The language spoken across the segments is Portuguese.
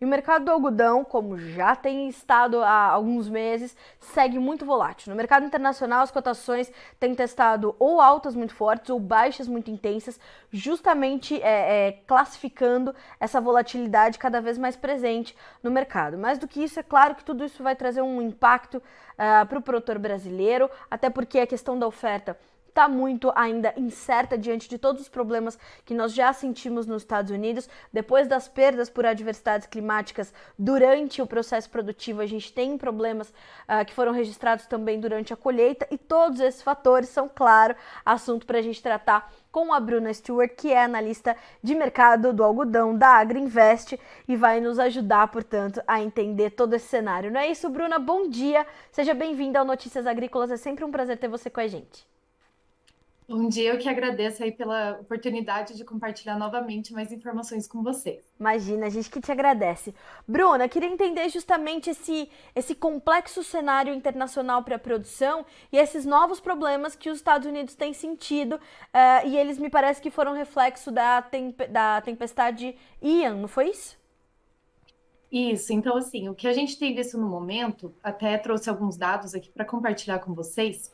E o mercado do algodão, como já tem estado há alguns meses, segue muito volátil. No mercado internacional, as cotações têm testado ou altas muito fortes ou baixas muito intensas, justamente classificando essa volatilidade cada vez mais presente no mercado. Mais do que isso, é claro que tudo isso vai trazer um impacto para o produtor brasileiro, até porque a questão da oferta está muito ainda incerta diante de todos os problemas que nós já sentimos nos Estados Unidos. Depois das perdas por adversidades climáticas durante o processo produtivo, a gente tem problemas que foram registrados também durante a colheita, e todos esses fatores são, claro, assunto para a gente tratar com a Bruna Stewart, que é analista de mercado do algodão da Agriinvest e vai nos ajudar, portanto, a entender todo esse cenário. Não é isso, Bruna? Bom dia! Seja bem-vinda ao Notícias Agrícolas, é sempre um prazer ter você com a gente. Bom dia, eu que agradeço aí pela oportunidade de compartilhar novamente mais informações com vocês. Imagina, a gente que te agradece. Bruna, queria entender justamente esse complexo cenário internacional para a produção e esses novos problemas que os Estados Unidos têm sentido, e eles me parece que foram reflexo da tempestade Ian, não foi isso? Isso, então assim, o que a gente tem visto no momento, até trouxe alguns dados aqui para compartilhar com vocês.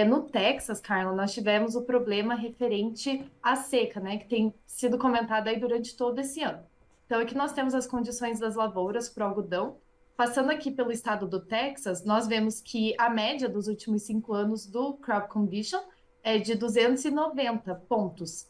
No Texas, Carla, nós tivemos o problema referente à seca, né, que tem sido comentado aí durante todo esse ano. Então, aqui nós temos as condições das lavouras para o algodão. Passando aqui pelo estado do Texas, nós vemos que a média dos últimos 5 anos do Crop Condition é de 290 pontos.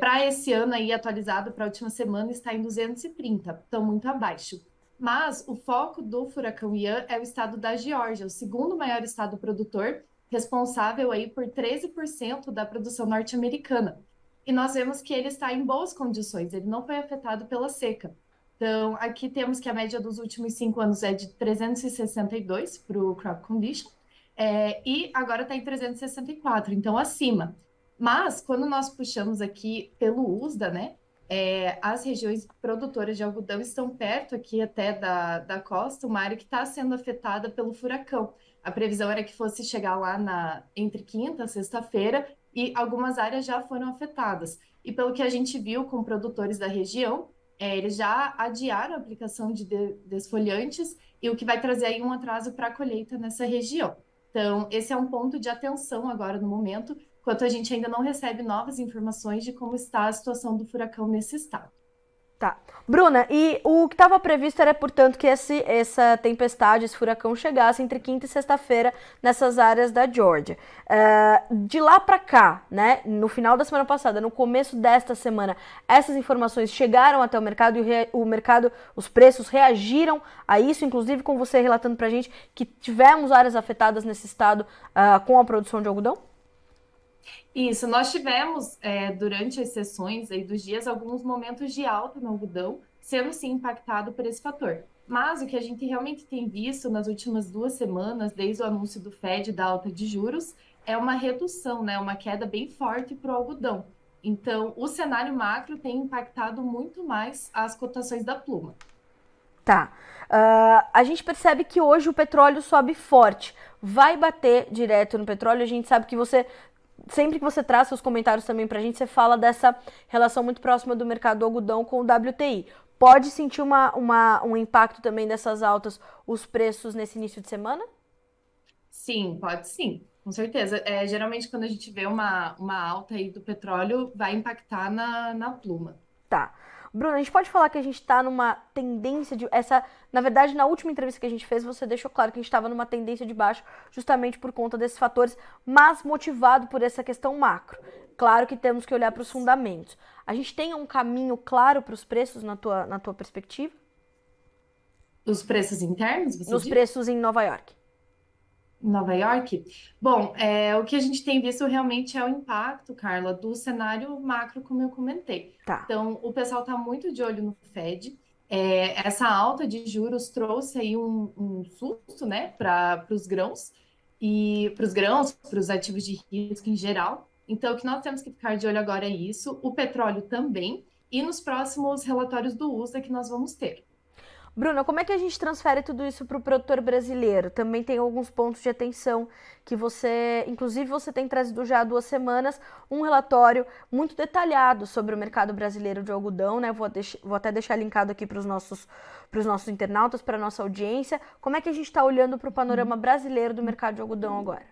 Para esse ano aí atualizado para a última semana está em 230, então muito abaixo. Mas o foco do furacão Ian é o estado da Geórgia, o segundo maior estado produtor, responsável aí por 13% da produção norte-americana. E nós vemos que ele está em boas condições, ele não foi afetado pela seca. Então, aqui temos que a média dos últimos 5 anos é de 362 para o crop condition, e agora está em 364, então acima. Mas, quando nós puxamos aqui pelo USDA, né, as regiões produtoras de algodão estão perto aqui até da costa, uma área que está sendo afetada pelo furacão. A previsão era que fosse chegar lá entre quinta e sexta-feira, e algumas áreas já foram afetadas. E pelo que a gente viu com produtores da região, eles já adiaram a aplicação de desfoliantes, e o que vai trazer aí um atraso para a colheita nessa região. Então, esse é um ponto de atenção agora no momento, enquanto a gente ainda não recebe novas informações de como está a situação do furacão nesse estado. Tá. Bruna, e o que estava previsto era, portanto, que essa tempestade, esse furacão chegasse entre quinta e sexta-feira nessas áreas da Geórgia. De lá para cá, né, no final da semana passada, no começo desta semana, essas informações chegaram até o mercado e o mercado, os preços reagiram a isso, inclusive com você relatando pra gente que tivemos áreas afetadas nesse estado com a produção de algodão? Isso, nós tivemos, durante as sessões aí dos dias, alguns momentos de alta no algodão, sendo sim impactado por esse fator. Mas o que a gente realmente tem visto nas últimas 2 semanas, desde o anúncio do Fed da alta de juros, é uma redução, né, uma queda bem forte para o algodão. Então, o cenário macro tem impactado muito mais as cotações da pluma. Tá. A gente percebe que hoje o petróleo sobe forte. Vai bater direto no petróleo. A gente sabe que você, sempre que você traz seus comentários também pra gente, você fala dessa relação muito próxima do mercado do algodão com o WTI. Pode sentir um impacto também dessas altas, os preços nesse início de semana? Sim, pode sim, com certeza. Geralmente, quando a gente vê uma alta aí do petróleo, vai impactar na pluma. Tá. Bruna, a gente pode falar que a gente tá numa tendência de. Na verdade, na última entrevista que a gente fez, você deixou claro que a gente estava numa tendência de baixo, justamente por conta desses fatores, mas motivado por essa questão macro. Claro que temos que olhar para os fundamentos. A gente tem um caminho claro para os preços na tua perspectiva? Os preços internos, você Nos diz? preços em Nova York. Em Nova York? Bom, o que a gente tem visto realmente é o impacto, Carla, do cenário macro, como eu comentei. Tá. Então, o pessoal está muito de olho no Fed. Essa alta de juros trouxe aí um susto, né, para os grãos e para os ativos de risco em geral. Então, o que nós temos que ficar de olho agora é isso, o petróleo também, e nos próximos relatórios do USA que nós vamos ter. Bruna, como é que a gente transfere tudo isso para o produtor brasileiro? Também tem alguns pontos de atenção que você, inclusive você tem trazido já há 2 semanas um relatório muito detalhado sobre o mercado brasileiro de algodão, né? Vou até deixar linkado aqui para os nossos internautas, para a nossa audiência. Como é que a gente está olhando para o panorama brasileiro do mercado de algodão agora?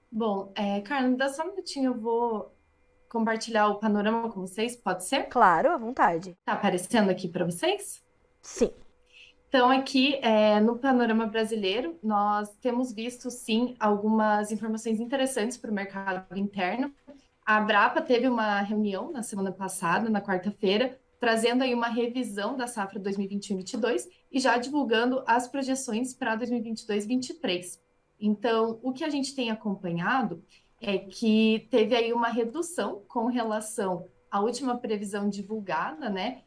Bom, Carla, me dá só um minutinho, eu vou compartilhar o panorama com vocês, pode ser? Claro, à vontade. Tá aparecendo aqui para vocês? Sim. Então, aqui no panorama brasileiro, nós temos visto, sim, algumas informações interessantes para o mercado interno. A Abrapa teve uma reunião na semana passada, na quarta-feira, trazendo aí uma revisão da safra 2021-22 e já divulgando as projeções para 2022-23. Então, o que a gente tem acompanhado é que teve aí uma redução com relação à última previsão divulgada, né?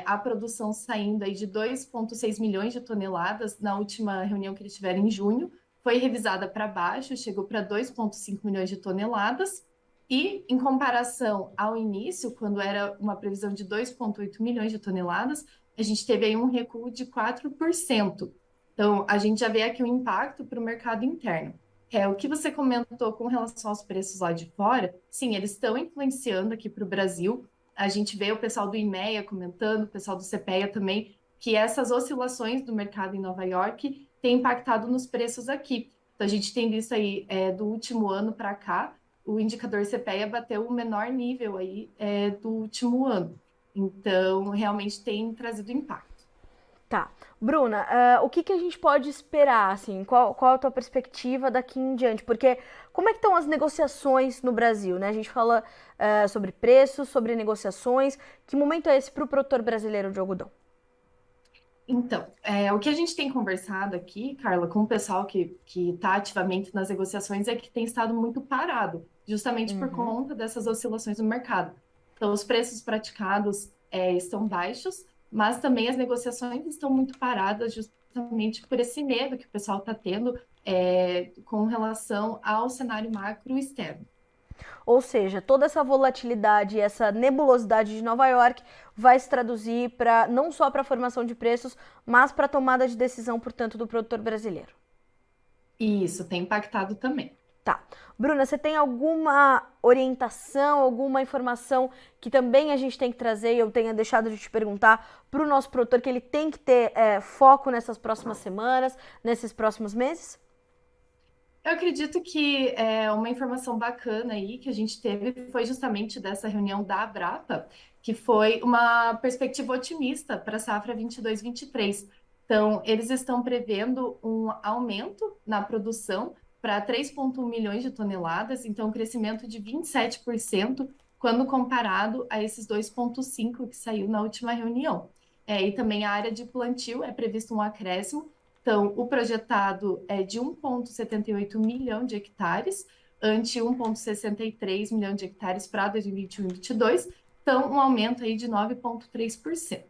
A produção saindo aí de 2,6 milhões de toneladas na última reunião que eles tiveram em junho, foi revisada para baixo, chegou para 2,5 milhões de toneladas, e em comparação ao início, quando era uma previsão de 2,8 milhões de toneladas, a gente teve aí um recuo de 4%. Então, a gente já vê aqui o impacto para o mercado interno. O que você comentou com relação aos preços lá de fora, sim, eles estão influenciando aqui para o Brasil. A gente vê o pessoal do IMEA comentando, o pessoal do CPEA também, que essas oscilações do mercado em Nova York têm impactado nos preços aqui. Então, a gente tem visto aí, do último ano para cá, o indicador CPEA bateu o menor nível aí, do último ano. Então, realmente tem trazido impacto. Tá. Bruna, o que a gente pode esperar, assim? Qual a tua perspectiva daqui em diante? Porque como é que estão as negociações no Brasil, né? A gente fala sobre preços, sobre negociações. Que momento é esse para o produtor brasileiro de algodão? Então, o que a gente tem conversado aqui, Carla, com o pessoal que está ativamente nas negociações é que tem estado muito parado, justamente por Uhum. conta dessas oscilações no mercado. Então, os preços praticados estão baixos, mas também as negociações estão muito paradas, justamente por esse medo que o pessoal está tendo com relação ao cenário macro externo. Ou seja, toda essa volatilidade, essa nebulosidade de Nova York vai se traduzir para não só para a formação de preços, mas para a tomada de decisão, portanto, do produtor brasileiro. E isso tem impactado também. Tá. Bruna, você tem alguma orientação, alguma informação que também a gente tem que trazer e eu tenha deixado de te perguntar para o nosso produtor que ele tem que ter foco nessas próximas semanas, nesses próximos meses? Eu acredito que uma informação bacana aí que a gente teve foi justamente dessa reunião da Abrapa, que foi uma perspectiva otimista para a safra 22-23. Então, eles estão prevendo um aumento na produção para 3,1 milhões de toneladas, então um crescimento de 27% quando comparado a esses 2,5 que saiu na última reunião. E também a área de plantio é previsto um acréscimo. Então, o projetado é de 1,78 milhão de hectares, ante 1,63 milhão de hectares para 2021 e 2022, então um aumento aí de 9,3%.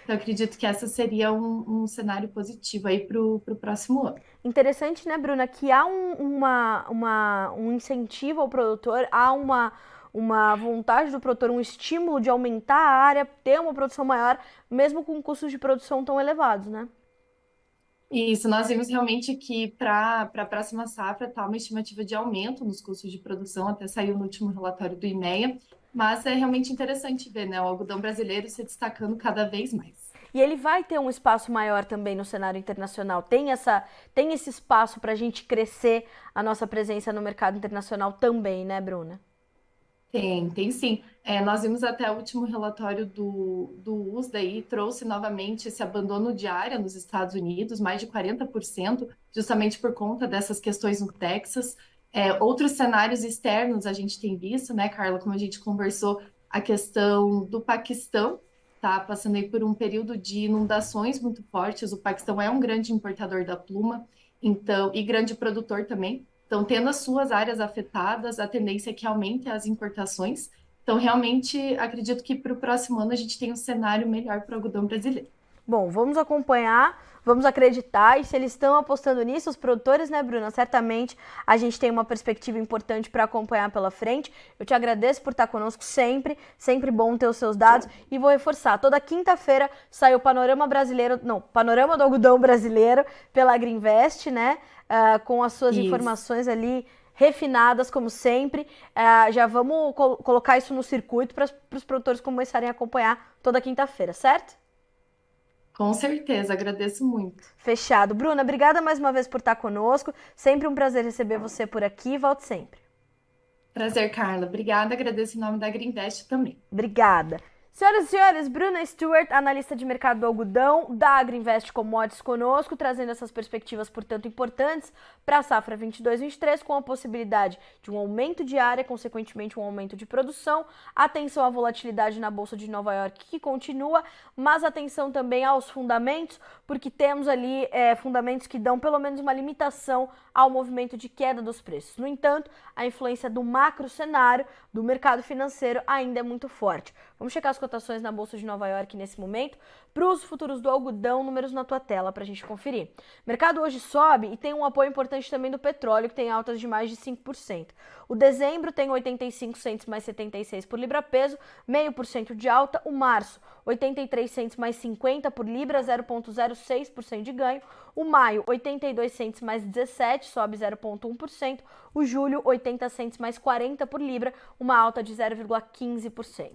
Então, acredito que essa seria um cenário positivo aí para o próximo ano. Interessante, né, Bruna, que há um incentivo ao produtor, há uma vontade do produtor, um estímulo de aumentar a área, ter uma produção maior, mesmo com custos de produção tão elevados, né? Isso, nós vimos realmente que para a próxima safra está uma estimativa de aumento nos custos de produção, até saiu no último relatório do IMEA, mas é realmente interessante ver, né, o algodão brasileiro se destacando cada vez mais. E ele vai ter um espaço maior também no cenário internacional. Tem esse espaço para a gente crescer a nossa presença no mercado internacional também, né, Bruna? Tem sim. Nós vimos até o último relatório do USDA aí, trouxe novamente esse abandono de área nos Estados Unidos, mais de 40%, justamente por conta dessas questões no Texas. Outros cenários externos a gente tem visto, né, Carla, como a gente conversou, a questão do Paquistão, tá passando aí por um período de inundações muito fortes. O Paquistão é um grande importador da pluma, então, e grande produtor também. Então, tendo as suas áreas afetadas, a tendência é que aumente as importações. Então, realmente, acredito que para o próximo ano a gente tem um cenário melhor para o algodão brasileiro. Bom, vamos acompanhar. vamos acreditar, e se eles estão apostando nisso, os produtores, né, Bruna, certamente a gente tem uma perspectiva importante para acompanhar pela frente. Eu te agradeço por estar conosco sempre, sempre bom ter os seus dados, e vou reforçar, toda quinta-feira sai o Panorama do Algodão Brasileiro pela Agrinvest, né, com as suas informações ali refinadas, como sempre. Já vamos colocar isso no circuito para os produtores começarem a acompanhar toda quinta-feira, certo? Com certeza, agradeço muito. Fechado. Bruna, obrigada mais uma vez por estar conosco. Sempre um prazer receber você por aqui. Volte sempre. Prazer, Carla. Obrigada, agradeço em nome da Agrinvest também. Obrigada. Senhoras e senhores, Bruna Stewart, analista de mercado do algodão da Agrinvest Commodities conosco, trazendo essas perspectivas, portanto, importantes para a safra 22-23, com a possibilidade de um aumento de área, consequentemente um aumento de produção, atenção à volatilidade na Bolsa de Nova York que continua, mas atenção também aos fundamentos, porque temos ali fundamentos que dão pelo menos uma limitação ao movimento de queda dos preços. No entanto, a influência do macro cenário do mercado financeiro ainda é muito forte. Vamos checar as cotações na Bolsa de Nova York nesse momento. Para os futuros do algodão, números na tua tela para a gente conferir. O mercado hoje sobe e tem um apoio importante também do petróleo, que tem altas de mais de 5%. O dezembro tem 85 centos mais 76 por libra-peso, 0,5% de alta. O março, 83 centos mais 50 por libra, 0,06% de ganho. O maio, 82 centos mais 17, sobe 0,1%. O julho, 80 centos mais 40 por libra, uma alta de 0,15%.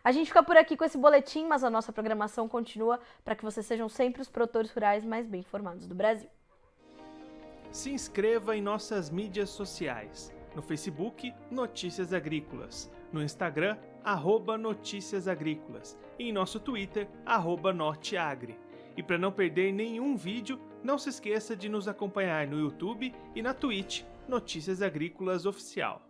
A gente fica por aqui com esse boletim, mas a nossa programação continua para que vocês sejam sempre os produtores rurais mais bem informados do Brasil. Se inscreva em nossas mídias sociais. No Facebook, Notícias Agrícolas. No Instagram, @Notícias Agrícolas. E em nosso Twitter, @Norteagri. E para não perder nenhum vídeo, não se esqueça de nos acompanhar no YouTube e na Twitch, Notícias Agrícolas Oficial.